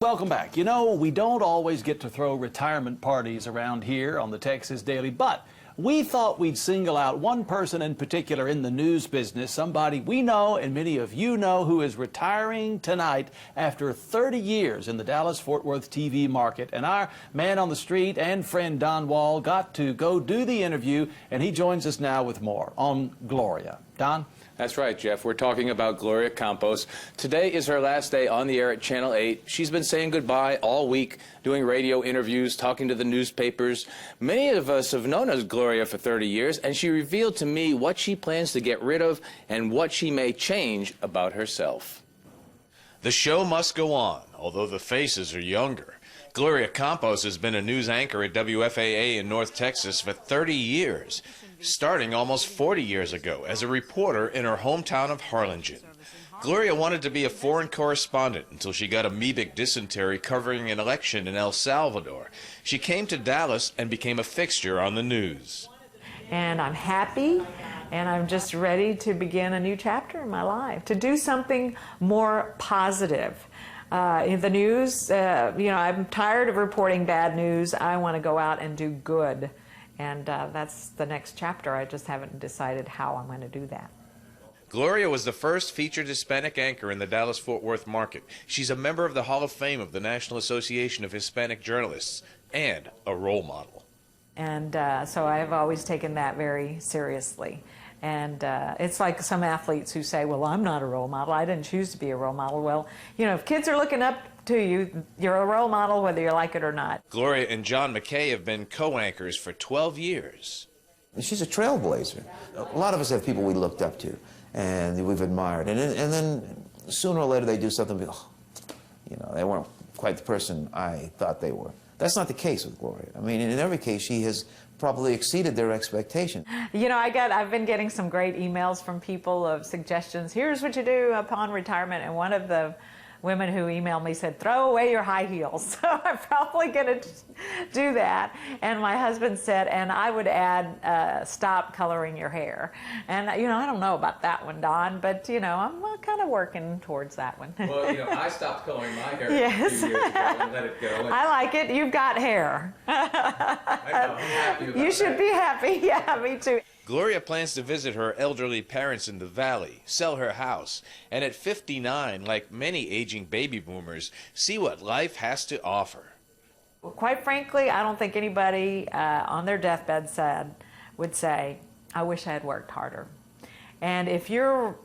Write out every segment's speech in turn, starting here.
Welcome back. You know, we don't always get to throw retirement parties around here on the Texas Daily, but we thought we'd single out one person in particular in the news business, somebody we know and many of you know, who is retiring tonight after 30 years in the Dallas-Fort Worth TV market. And our man on the street and friend Don Wall got to go do the interview, and he joins us now with more on Gloria. Don? That's right, Jeff. We're talking about Gloria Campos. Today is her last day on the air at Channel 8. She's been saying goodbye all week, doing radio interviews, talking to the newspapers. Many of us have known as Gloria for 30 years, and she revealed to me what she plans to get rid of and what she may change about herself. The show must go on, although the faces are younger. Gloria Campos has been a news anchor at WFAA in North Texas for 30 years, starting almost 40 years ago as a reporter in her hometown of Harlingen. Gloria wanted to be a foreign correspondent until she got amoebic dysentery covering an election in El Salvador. She came to Dallas and became a fixture on the news. And I'm happy, and I'm just ready to begin a new chapter in my life, to do something more positive. In the news, I'm tired of reporting bad news. I want to go out and do good. And that's the next chapter. I just haven't decided how I'm going to do that. Gloria was the first featured Hispanic anchor in the Dallas-Fort Worth market. She's a member of the Hall of Fame of the National Association of Hispanic Journalists and a role model. And so I've always taken that very seriously. And it's like some athletes who say, well, I'm not a role model. I didn't choose to be a role model. Well, if kids are looking up to you, you're a role model whether you like it or not. Gloria and John McKay have been co-anchors for 12 years. She's a trailblazer. A lot of us have people we looked up to and we've admired. And then sooner or later they do something, they weren't quite the person I thought they were. That's not the case with Gloria. I mean, in every case, she has probably exceeded their expectation. I've been getting some great emails from people of suggestions. Here's what you do upon retirement. And one of the women who emailed me said, throw away your high heels. So I'm probably going to do that. And my husband said, and I would add, stop coloring your hair. And, I don't know about that one, Don, but, I'm kind of working towards that one. Well, I stopped coloring my hair Yes. a few years ago and let it go. I like it. You've got hair. I know, I'm happy about You should that. be happy. Yeah, me too. Gloria plans to visit her elderly parents in the valley, sell her house, and at 59, like many aging baby boomers, see what life has to offer. Well, quite frankly, I don't think anybody on their deathbed would say, I wish I had worked harder. And if you're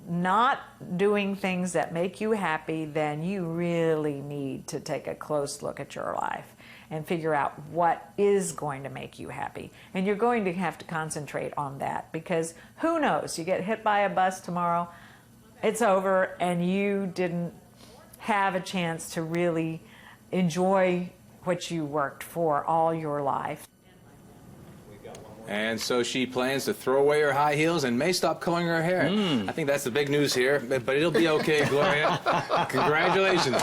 not doing things that make you happy, then you really need to take a close look at your life and figure out what is going to make you happy. And you're going to have to concentrate on that, because who knows, you get hit by a bus tomorrow, it's over, and you didn't have a chance to really enjoy what you worked for all your life. And so she plans to throw away her high heels and may stop coloring her hair. I think that's the big news here, but it'll be okay, Gloria. Congratulations.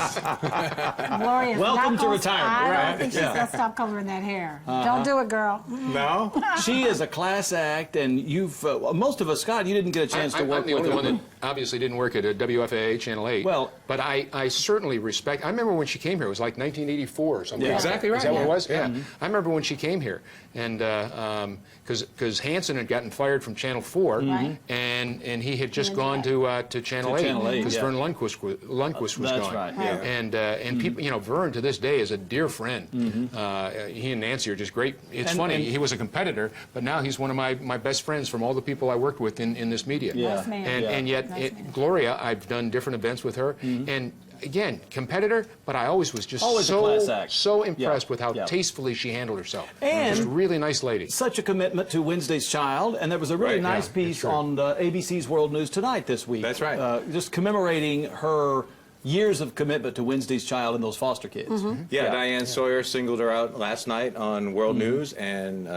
Gloria, Welcome to retirement. I don't think she's going to stop covering that hair. Don't do it, girl. No? She is a class act, and you've, most of us, Scott, you didn't get a chance to work I'm the with only her. one that obviously didn't work at WFAA Channel 8. Well- but I certainly respect. I remember when she came here. It was like 1984 or something. Yeah, exactly right. Is that what it was? Yeah. Mm-hmm. I remember when she came here, and because Hansen had gotten fired from Channel 4, Right. and he had just gone to Channel 8 Channel 8, because yeah. Vern Lundquist was That's gone. right, yeah. And people, Vern to this day is a dear friend. He and Nancy are just great. It's funny. He was a competitor, but now he's one of my best friends from all the people I worked with in this media. Yeah. Nice man. And yet, Nice man. Gloria, I've done different events with her, and again, competitor, but I always was just Always a class act. so impressed with how Yeah. tastefully she handled herself. And- just a really nice lady. Such a commitment to Wednesday's Child, and there was a really Right, nice yeah, piece that's true. on ABC's World News Tonight this week. That's right. Just commemorating her years of commitment to Wednesday's Child and those foster kids. Yeah, Diane Sawyer singled her out last night on World News and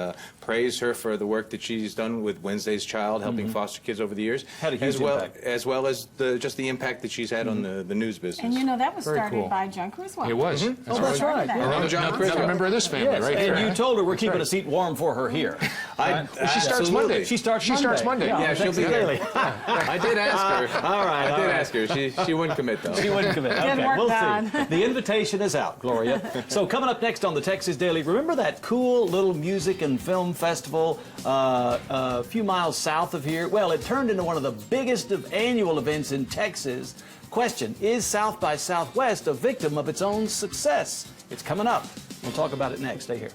praised her for the work that she's done with Wednesday's Child, helping foster kids over the years. Had a huge impact. As well as just the impact that she's had on the news business. And that was Very started cool. by John Criswell. It was. Oh, that's right. That. Yeah. Another member of this family, Yes, right and there. you told her we're keeping a seat warm for her here. Well, she starts Absolutely. Monday. She starts Monday. Yeah, Yeah, she'll be Daily. there. I did ask her. All right. I did ask her. She wouldn't commit though. wouldn't commit. Didn't Okay, work, we'll Don. see. The invitation is out, Gloria. So coming up next on the Texas Daily, remember that cool little music and film festival a few miles south of here? Well, it turned into one of the biggest of annual events in Texas. Question, is South by Southwest a victim of its own success? It's coming up. We'll talk about it next. Stay here.